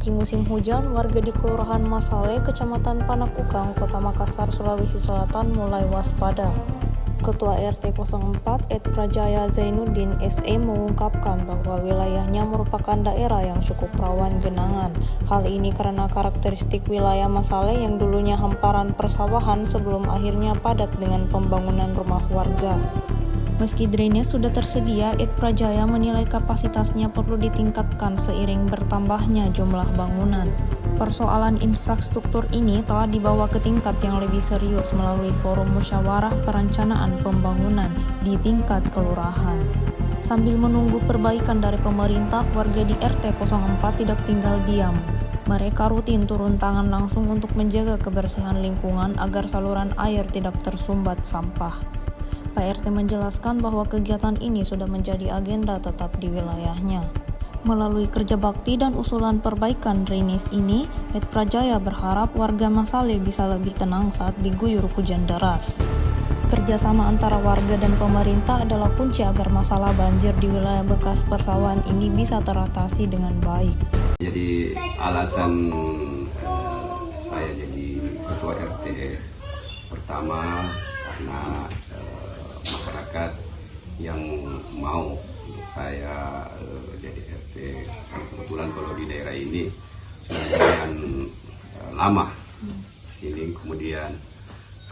memasuki musim hujan, warga di Kelurahan Masale, Kecamatan Panakukang, Kota Makassar, Sulawesi Selatan mulai waspada. Ketua RT 04 Ed Prajaya Zainuddin SE mengungkapkan bahwa wilayahnya merupakan daerah yang cukup rawan genangan. Hal ini karena karakteristik wilayah Masale yang dulunya hamparan persawahan sebelum akhirnya padat dengan pembangunan rumah warga. Meski drainase sudah tersedia, Ed Prajaya menilai kapasitasnya perlu ditingkatkan seiring bertambahnya jumlah bangunan. Persoalan infrastruktur ini telah dibawa ke tingkat yang lebih serius melalui forum musyawarah perencanaan pembangunan di tingkat kelurahan. Sambil menunggu perbaikan dari pemerintah, warga di RT 04 tidak tinggal diam. Mereka rutin turun tangan langsung untuk menjaga kebersihan lingkungan agar saluran air tidak tersumbat sampah. Pak RT menjelaskan bahwa kegiatan ini sudah menjadi agenda tetap di wilayahnya. Melalui kerja bakti dan usulan perbaikan drainase ini, Ed Prajaya berharap warga Masale bisa lebih tenang saat diguyur hujan deras. Kerjasama antara warga dan pemerintah adalah kunci agar masalah banjir di wilayah bekas persawahan ini bisa teratasi dengan baik. Jadi alasan saya jadi ketua RT pertama karena masyarakat yang mau untuk saya jadi RT, karena kebetulan kalau di daerah ini lumayan lama sini. Kemudian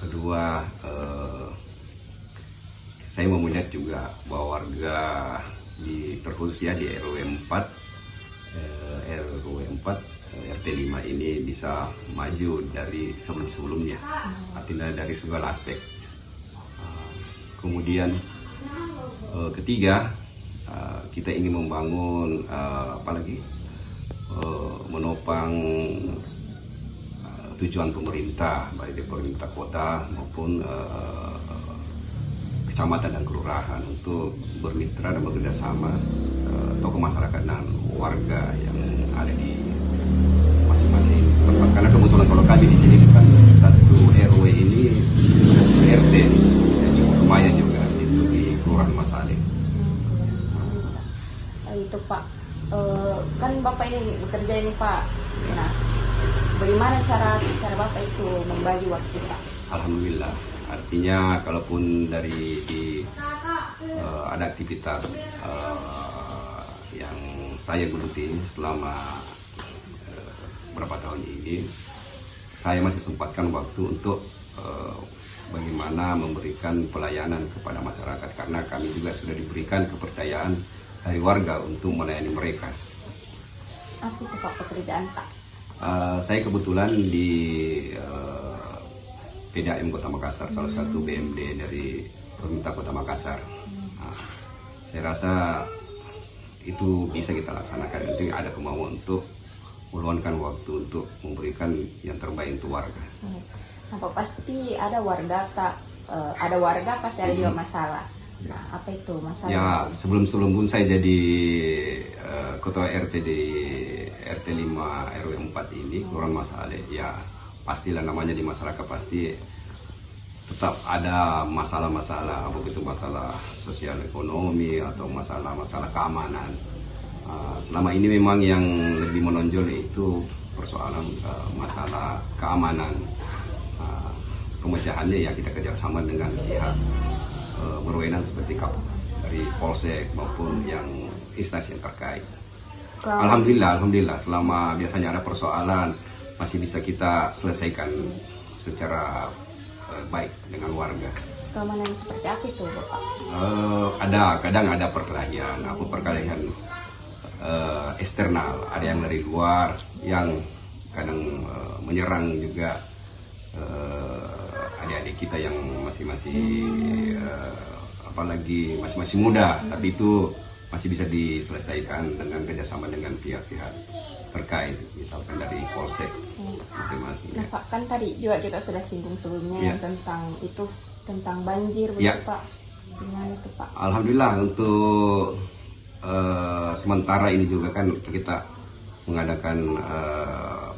kedua, saya mau melihat juga bahwa warga terkhususnya di RW 4 RT 5 ini bisa maju dari sebelum-sebelumnya, artinya dari segala aspek. Kemudian ketiga, kita ingin membangun menopang tujuan pemerintah, baik dari pemerintah kota maupun kecamatan dan kelurahan untuk bermitra dan bekerjasama tokoh masyarakat dan warga yang ada di masing-masing tempat. Karena kebetulan kalau kami di sini kan satu RW ini RT lumayan juga itu di Kelurahan Masale. Itu Pak, kan Bapak ini bekerja ini Pak. Nah, bagaimana cara Bapak itu membagi waktu Pak? Alhamdulillah, artinya kalaupun ada aktivitas yang saya geluti selama berapa tahun ini, saya masih sempatkan waktu untuk bagaimana memberikan pelayanan kepada masyarakat, karena kami juga sudah diberikan kepercayaan dari warga untuk melayani mereka. Apa itu Pak pekerjaan Pak? Saya kebetulan di PDAM Kota Makassar, salah satu BMD dari pemerintah Kota Makassar. Saya rasa itu bisa kita laksanakan, itu ada kemauan untuk meluangkan waktu untuk memberikan yang terbaik untuk warga. Nah, pasti ada warga pasti ada juga masalah. Nah, apa itu masalah? Ya, sebelum pun saya jadi ketua RT di RT 5 RW 4 ini, Kelurahan Masale, ya pastilah namanya di masyarakat pasti tetap ada masalah-masalah, apa itu masalah sosial ekonomi atau masalah-masalah keamanan. Selama ini memang yang lebih menonjol itu persoalan masalah keamanan. Pemecahannya ya kita kerjasama dengan pihak berwenang seperti dari Polsek maupun yang instansi yang terkait. Alhamdulillah selama biasanya ada persoalan masih bisa kita selesaikan secara baik dengan warga. Keamanan seperti apa itu Bapak? Kadang ada perkelahian eksternal, ada yang dari luar yang kadang menyerang juga adik-adik kita yang masih muda, tapi itu masih bisa diselesaikan dengan kerjasama dengan pihak-pihak terkait, misalkan dari Polsek masing-masing. Nah Pak, kan tadi juga kita sudah singgung sebelumnya tentang banjir begitu Pak. Gimana itu Pak? Alhamdulillah untuk sementara ini juga kan kita mengadakan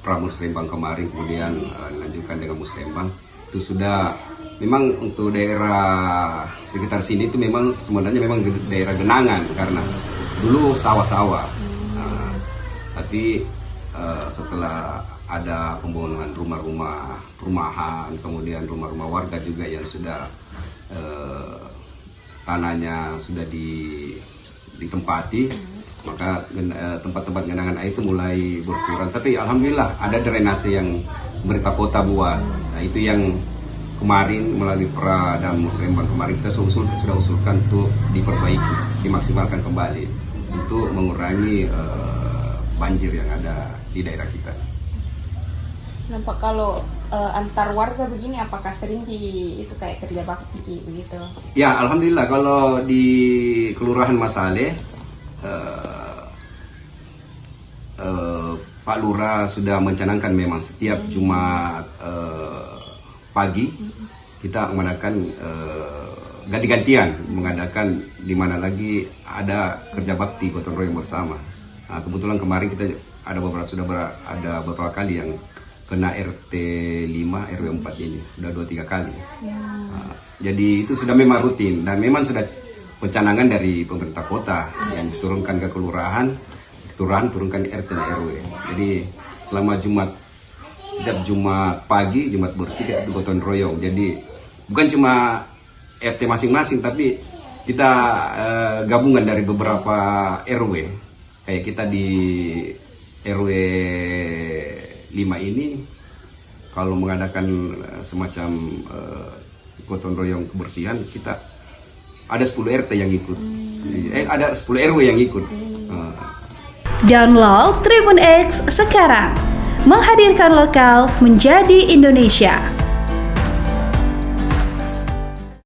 pramusrembang kemarin, kemudian dilanjutkan dengan musrembang. Itu sudah memang untuk daerah sekitar sini itu memang sebenarnya memang daerah genangan karena dulu sawah-sawah. Tapi setelah ada pembangunan rumah-rumah perumahan, kemudian rumah-rumah warga juga yang sudah tanahnya sudah ditempati, maka tempat-tempat genangan air itu mulai berkurang. Tapi alhamdulillah ada drainase yang pemerintah kota buat. Nah, itu yang kemarin melalui PRA dan Musrembang kemarin kita sudah usulkan untuk diperbaiki, dimaksimalkan kembali untuk mengurangi banjir yang ada di daerah kita. Nampak kalau antar warga begini, apakah sering itu kayak kerja bakti begitu? Ya, alhamdulillah kalau di Kelurahan Masale Pak Lurah sudah mencanangkan memang setiap Jumat pagi kita mengadakan ganti-gantian mengadakan di mana lagi ada kerja bakti gotong royong bersama. Nah, kebetulan kemarin kita ada beberapa kali yang kena RT 5 RW 4 ini sudah 2-3 kali. Nah, jadi itu sudah memang rutin dan memang sudah pencanangan dari pemerintah kota yang diturunkan ke kelurahan, turunkan di RT dan RW. Jadi selama setiap Jumat pagi, Jumat bersih itu gotong royong. Jadi bukan cuma RT masing-masing, tapi kita gabungan dari beberapa RW. Kayak kita di RW 5 ini kalau mengadakan semacam gotong royong kebersihan, kita ada 10 RT yang ikut. Ada 10 RW yang ikut. Download Tribun X sekarang. Menghadirkan lokal menjadi Indonesia.